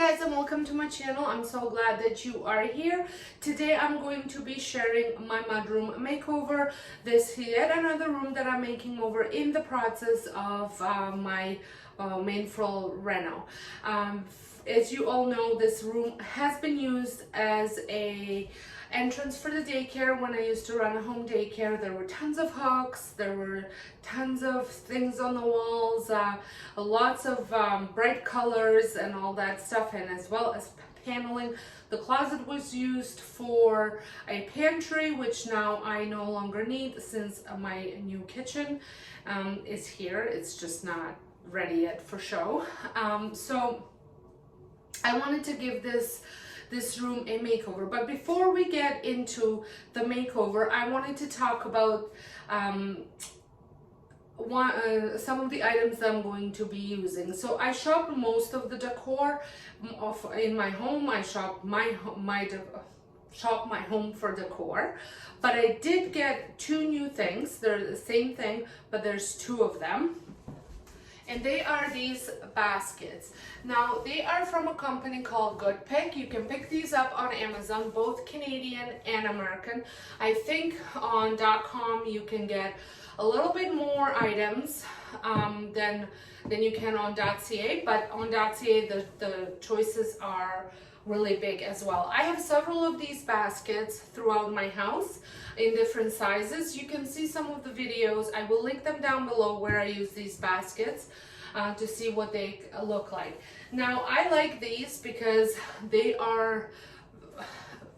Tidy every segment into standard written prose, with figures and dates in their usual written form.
guys, and welcome to my channel. I'm so glad that you are here. Today I'm going to be sharing my mudroom makeover. This is yet another room that I'm making over in the process of my main floor reno. As you all know, this room has been used as a entrance for the daycare. When I used to run a home daycare, there were tons of hooks, there were tons of things on the walls, lots of bright colors and all that stuff, and as well as paneling. The closet was used for a pantry, which now I no longer need since my new kitchen is here. It's just not ready yet for show. So I wanted to give this room a makeover. But before we get into the makeover, I wanted to talk about some of the items that I'm going to be using. So I shop most of the decor in my home. I shop my home for decor, but I did get two new things. They're the same thing, but there's two of them. And they are these baskets. Now, they are from a company called Good Pick. You can pick these up on Amazon, both Canadian and American. I think on .com you can get a little bit more items than you can on .ca, but on .ca the choices are really big as well. I have several of these baskets throughout my house in different sizes. You can see some of the videos. I will link them down below where I use these baskets to see what they look like. Now, I like these because they are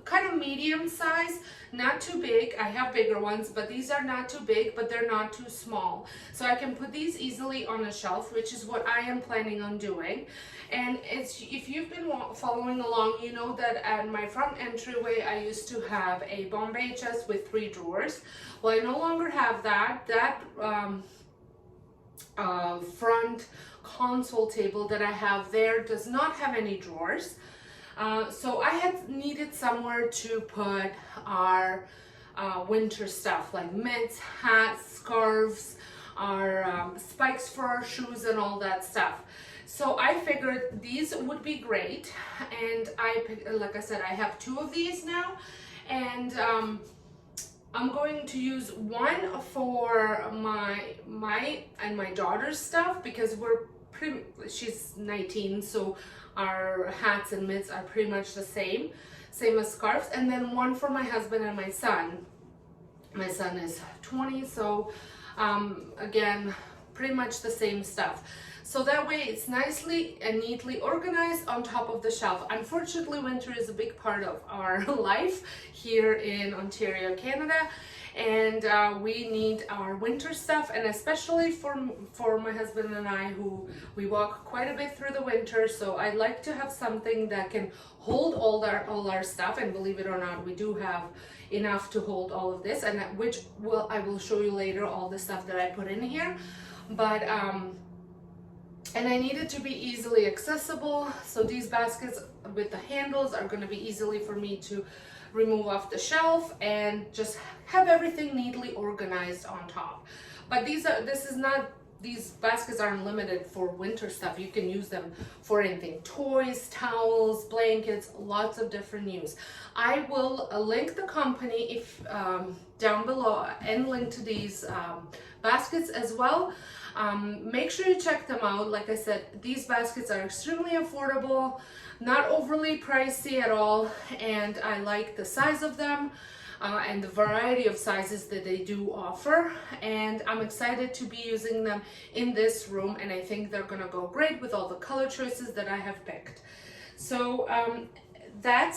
kind of medium size, not too big. I have bigger ones, but these are not too big, but they're not too small. So I can put these easily on a shelf, which is what I am planning on doing. And if you've been following along, you know that at my front entryway, I used to have a Bombay chest with 3 drawers. Well, I no longer have that. That front console table that I have there does not have any drawers. So I had needed somewhere to put our winter stuff like mitts, hats, scarves, our spikes for our shoes and all that stuff. So I figured these would be great, and like I said, I have 2 of these now, and I'm going to use one for my daughter's stuff because she's 19, so our hats and mitts are pretty much the same as scarves, and then one for my husband and my son. My son is 20, so again, pretty much the same stuff. So that way it's nicely and neatly organized on top of the shelf. Unfortunately, winter is a big part of our life here in Ontario, Canada, and we need our winter stuff, and especially for my husband and I, who we walk quite a bit through the winter. So I like to have something that can hold all our stuff, and believe it or not, we do have enough to hold all of this, and I will show you later all the stuff that I put in here. But and I need it to be easily accessible, so these baskets with the handles are going to be easily for me to remove off the shelf and just have everything neatly organized on top. But these baskets aren't limited for winter stuff. You can use them for anything: toys, towels, blankets, lots of different use. I will link the company down below and link to these baskets as well. Make sure you check them out. Like I said, these baskets are extremely affordable, not overly pricey at all, and I like the size of them and the variety of sizes that they do offer, and I'm excited to be using them in this room, and I think they're gonna go great with all the color choices that I have picked. So that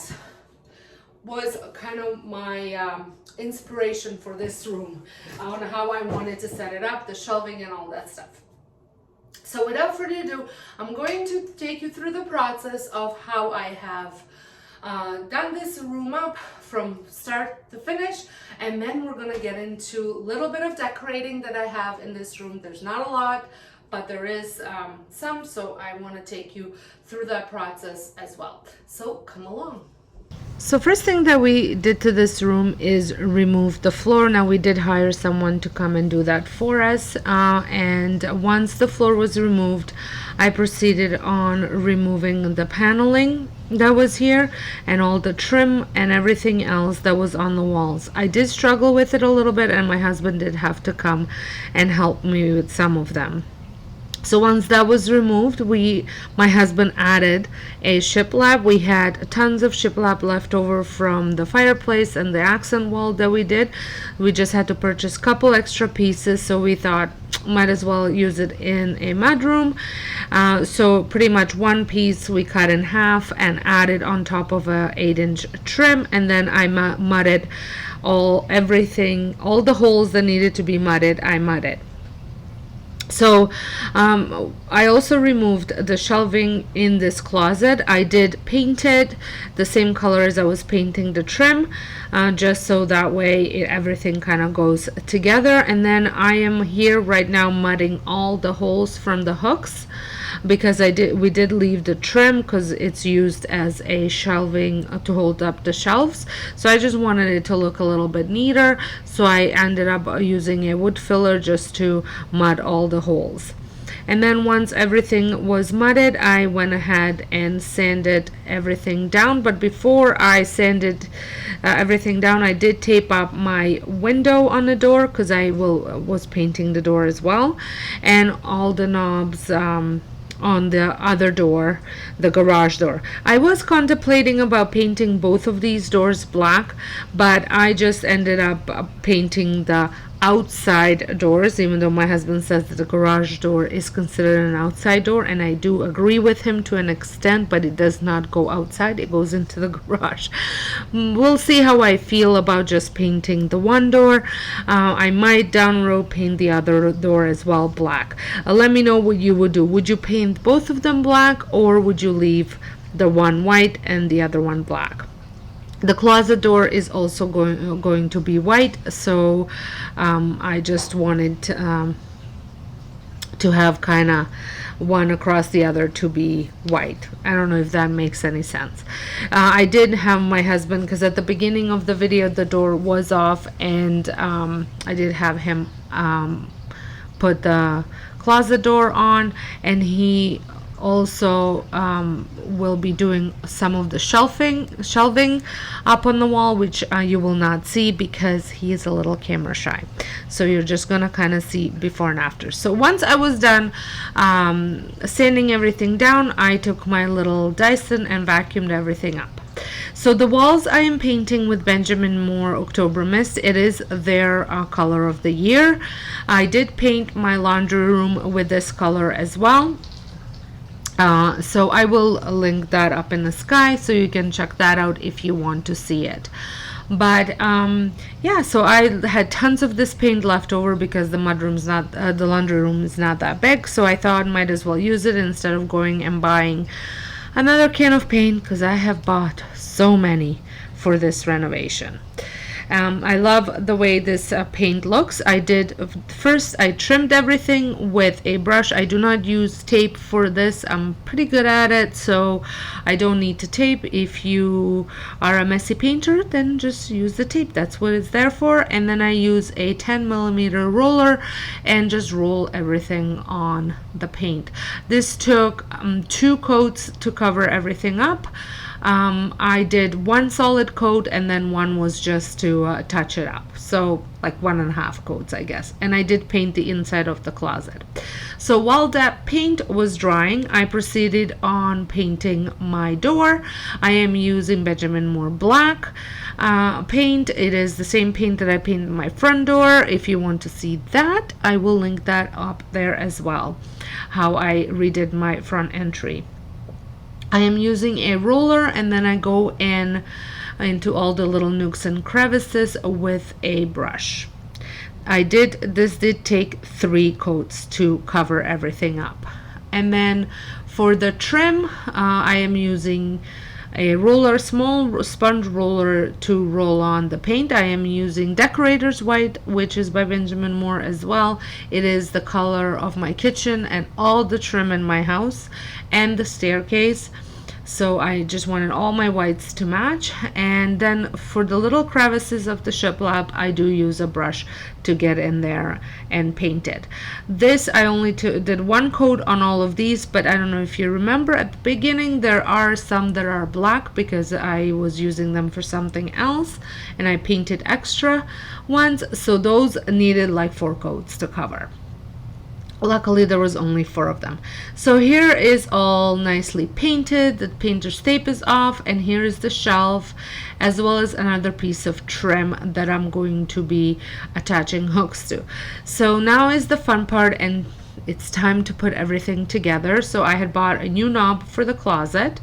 was kind of my inspiration for this room on how I wanted to set it up, the shelving and all that stuff. So without further ado, I'm going to take you through the process of how I have done this room up from start to finish, and then we're going to get into a little bit of decorating that I have in this room. There's not a lot, but there is some, so I want to take you through that process as well. So come along. So first thing that we did to this room is remove the floor. Now, we did hire someone to come and do that for us, and once the floor was removed, I proceeded on removing the paneling that was here and all the trim and everything else that was on the walls. I did struggle with it a little bit, and my husband did have to come and help me with some of them. So once that was removed, my husband added a shiplap. We had tons of shiplap left over from the fireplace and the accent wall that we did. We just had to purchase a couple extra pieces, so we thought might as well use it in a mudroom. So pretty much one piece we cut in half and added on top of a 8-inch trim, and then I mudded all the holes that needed to be mudded. I mudded. So I also removed the shelving in this closet. I did paint it the same color as I was painting the trim, just so that way everything kind of goes together. And then I am here right now mudding all the holes from the hooks, because we did leave the trim because it's used as a shelving to hold up the shelves. So I just wanted it to look a little bit neater, so I ended up using a wood filler just to mud all the holes. And then once everything was mudded, I went ahead and sanded everything down. But before I sanded everything down, I did tape up my window on the door, because I was painting the door as well, and all the knobs on the other door, the garage door. I was contemplating about painting both of these doors black, but I just ended up painting the outside doors, even though my husband says that the garage door is considered an outside door, and I do agree with him to an extent, but it does not go outside, it goes into the garage. We'll see how I feel about just painting the one door. I might down the road paint the other door as well black. Let me know what you would do. Would you paint both of them black, or would you leave the one white and the other one black? The closet door is also going to be white, so I just wanted to have kind of one across the other to be white. I don't know if that makes any sense. I did have my husband, because at the beginning of the video the door was off, and I did have him put the closet door on, and he also will be doing some of the shelving up on the wall, which you will not see because he is a little camera shy, so you're just gonna kind of see before and after. So once I was done sanding everything down, I took my little Dyson and vacuumed everything up. So the walls I am painting with Benjamin Moore October Mist. It is their color of the year. I did paint my laundry room with this color as well. So I will link that up in the sky, so you can check that out if you want to see it. But yeah, so I had tons of this paint left over because the laundry room is not that big, so I thought I might as well use it instead of going and buying another can of paint, because I have bought so many for this renovation. I love the way this paint looks. I trimmed everything with a brush. I do not use tape for this. I'm pretty good at it, so I don't need to tape. If you are a messy painter, then just use the tape. That's what it's there for. And then I use a 10mm roller and just roll everything on the paint. This took 2 coats to cover everything up. I did 1 solid coat, and then 1 was just to touch it up, so like 1.5 coats, I guess. And I did paint the inside of the closet. So while that paint was drying, I proceeded on painting my door. I am using Benjamin Moore black paint. It is the same paint that I painted my front door. If you want to see that, I will link that up there as well, how I redid my front entry. I am using a roller, and then I go into all the little nooks and crevices with a brush. This did take 3 coats to cover everything up. And then for the trim, I am using a roller, small sponge roller, to roll on the paint. I am using Decorators White, which is by Benjamin Moore as well. It is the color of my kitchen and all the trim in my house and the staircase. So I just wanted all my whites to match. And then for the little crevices of the shiplap, I do use a brush to get in there and paint it. This I only did one coat on all of these, but I don't know if you remember at the beginning there are some that are black because I was using them for something else and I painted extra ones, so those needed like 4 coats to cover. Luckily there was only 4 of them. So here is all nicely painted, the painter's tape is off, and here is the shelf, as well as another piece of trim that I'm going to be attaching hooks to. So now is the fun part, and it's time to put everything together. So I had bought a new knob for the closet.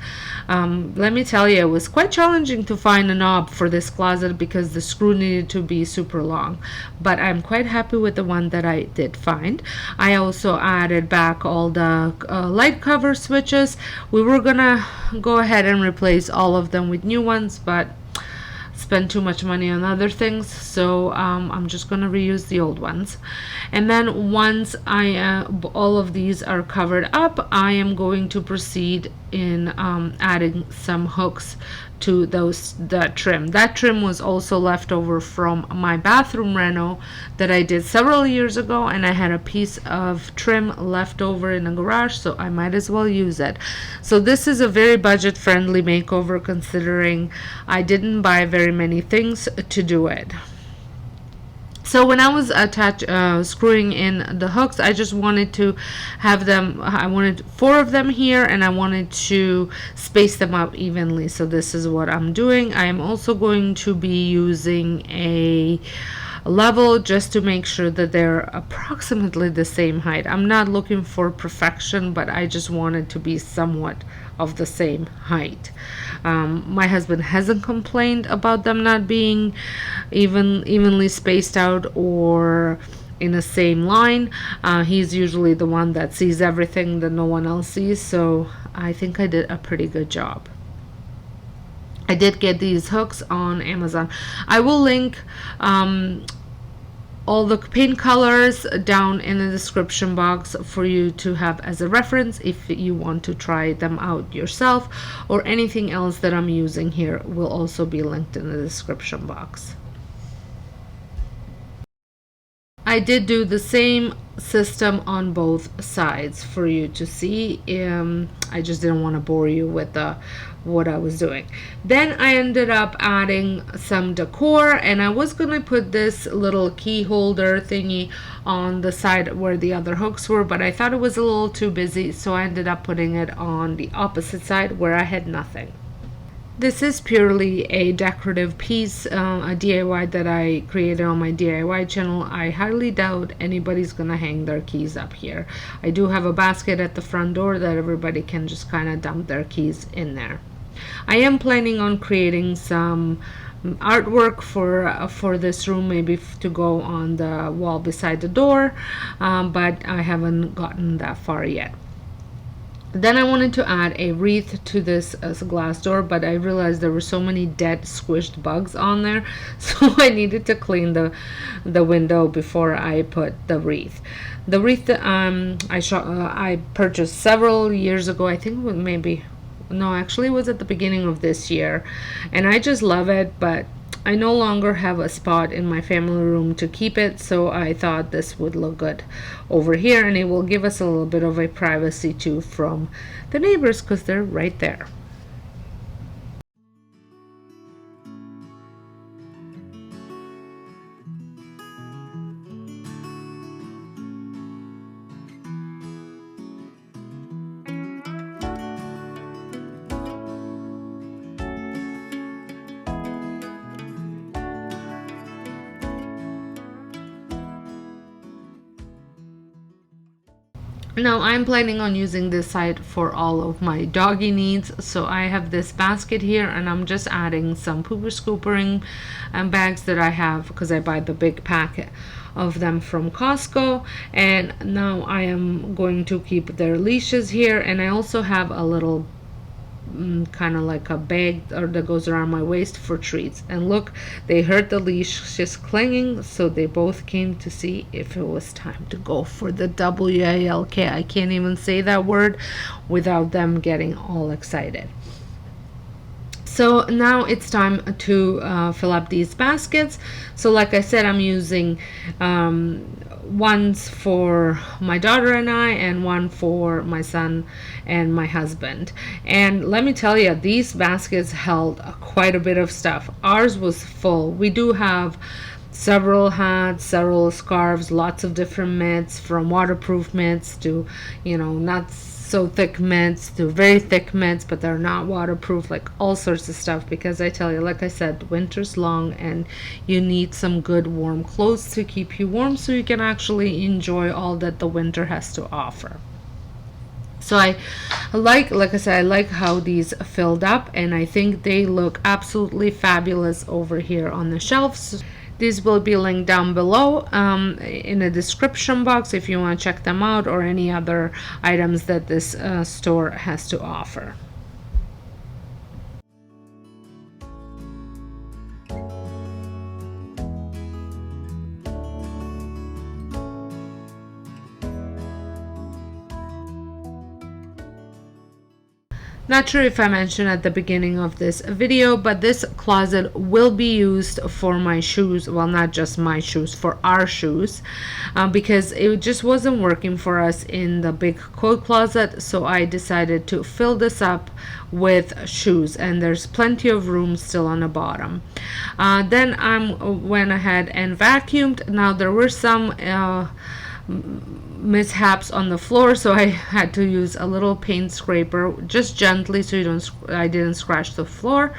Let me tell you, it was quite challenging to find a knob for this closet because the screw needed to be super long, but I'm quite happy with the one that I did find. I also added back all the light cover switches. We were gonna go ahead and replace all of them with new ones, but spend too much money on other things, so I'm just gonna reuse the old ones. And then once all of these are covered up, I am going to proceed in adding some hooks to that trim. That trim was also left over from my bathroom reno that I did several years ago, and I had a piece of trim left over in the garage, so I might as well use it. So this is a very budget friendly makeover, considering I didn't buy very many things to do it. So when I was screwing in the hooks, I just wanted to have them, I wanted 4 of them here, and I wanted to space them out evenly. So this is what I'm doing. I am also going to be using a level just to make sure that they're approximately the same height. I'm not looking for perfection, but I just wanted to be somewhat of the same height. My husband hasn't complained about them not being evenly spaced out or in the same line. He's usually the one that sees everything that no one else sees, so I think I did a pretty good job. I did get these hooks on Amazon. I will link all the paint colors down in the description box for you to have as a reference if you want to try them out yourself, or anything else that I'm using here will also be linked in the description box. I did do the same system on both sides for you to see. I just didn't want to bore you with what I was doing. Then I ended up adding some decor, and I was gonna put this little key holder thingy on the side where the other hooks were, but I thought it was a little too busy, so I ended up putting it on the opposite side where I had nothing. This is purely a decorative piece, a DIY that I created on my DIY channel. I highly doubt anybody's gonna hang their keys up here. I do have a basket at the front door that everybody can just kind of dump their keys in there. I am planning on creating some artwork for this room, maybe to go on the wall beside the door, but I haven't gotten that far yet. Then I wanted to add a wreath to this glass door, but I realized there were so many dead squished bugs on there, so I needed to clean the window before I put the wreath. The wreath I purchased several years ago. I think actually it was at the beginning of this year, and I just love it, but I no longer have a spot in my family room to keep it, so I thought this would look good over here, and it will give us a little bit of a privacy too from the neighbors because they're right there. Now I'm planning on using this side for all of my doggy needs, so I have this basket here, and I'm just adding some pooper scoopering bags that I have because I buy the big packet of them from Costco. And now I am going to keep their leashes here, and I also have a little kind of like a bag that goes around my waist for treats. And look, they heard the leash just clanging, so they both came to see if it was time to go for the WALK. I can't even say that word without them getting all excited. So now it's time to fill up these baskets. So like I said, I'm using ones for my daughter and I, and one for my son and my husband. And let me tell you, these baskets held quite a bit of stuff. Ours was full. We do have several hats, several scarves, lots of different mitts, from waterproof mitts to, not so thick mitts to very thick mitts, but they're not waterproof, like all sorts of stuff. Because I tell you, like I said, winter's long and you need some good warm clothes to keep you warm so you can actually enjoy all that the winter has to offer. So I like I said, I like how these filled up, and I think they look absolutely fabulous over here on the shelves. These will be linked down below in the description box if you want to check them out, or any other items that this store has to offer. Not sure if I mentioned at the beginning of this video, but this closet will be used for my shoes. Well, not just my shoes, for our shoes, because it just wasn't working for us in the big coat closet. So I decided to fill this up with shoes, and there's plenty of room still on the bottom. Then I went ahead and vacuumed. Now there were some mishaps on the floor, so I had to use a little paint scraper just gently so I didn't scratch the floor.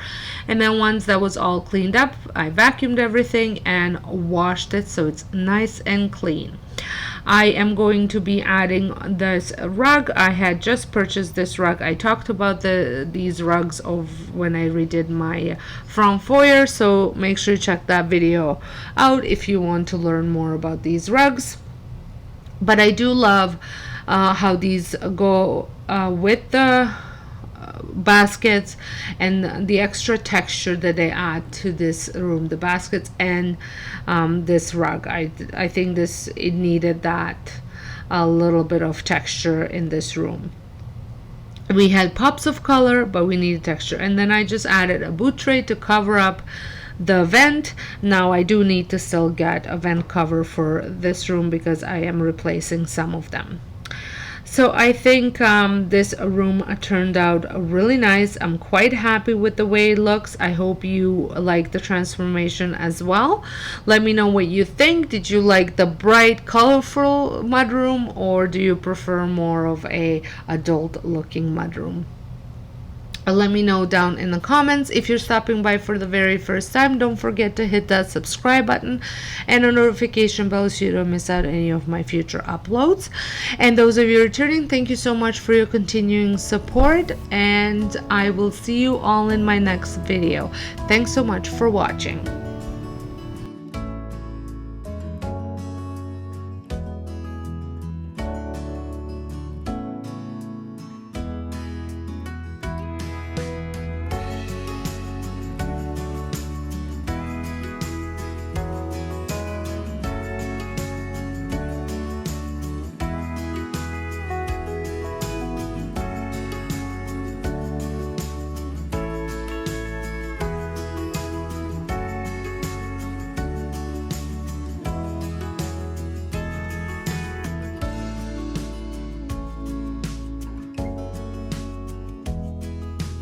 And then once that was all cleaned up, I vacuumed everything and washed it so it's nice and clean. I am going to be adding this rug. I had just purchased this rug. I talked about these rugs when I redid my front foyer, so make sure you check that video out if you want to learn more about these rugs. But I do love how these go with the baskets, and the extra texture that they add to this room, the baskets and this rug. I think it needed that a little bit of texture in this room. We had pops of color, but we needed texture. And then I just added a boot tray to cover up the vent. Now I do need to still get a vent cover for this room because I am replacing some of them. So I think this room turned out really nice. I'm quite happy with the way it looks. I hope you like the transformation as well. Let me know what you think. Did you like the bright, colorful mudroom, or do you prefer more of a adult looking mudroom? Let me know down in the comments. If you're stopping by for the very first time, don't forget to hit that subscribe button and a notification bell so you don't miss out any of my future uploads. And those of you returning, thank you so much for your continuing support, and I will see you all in my next video. Thanks so much for watching.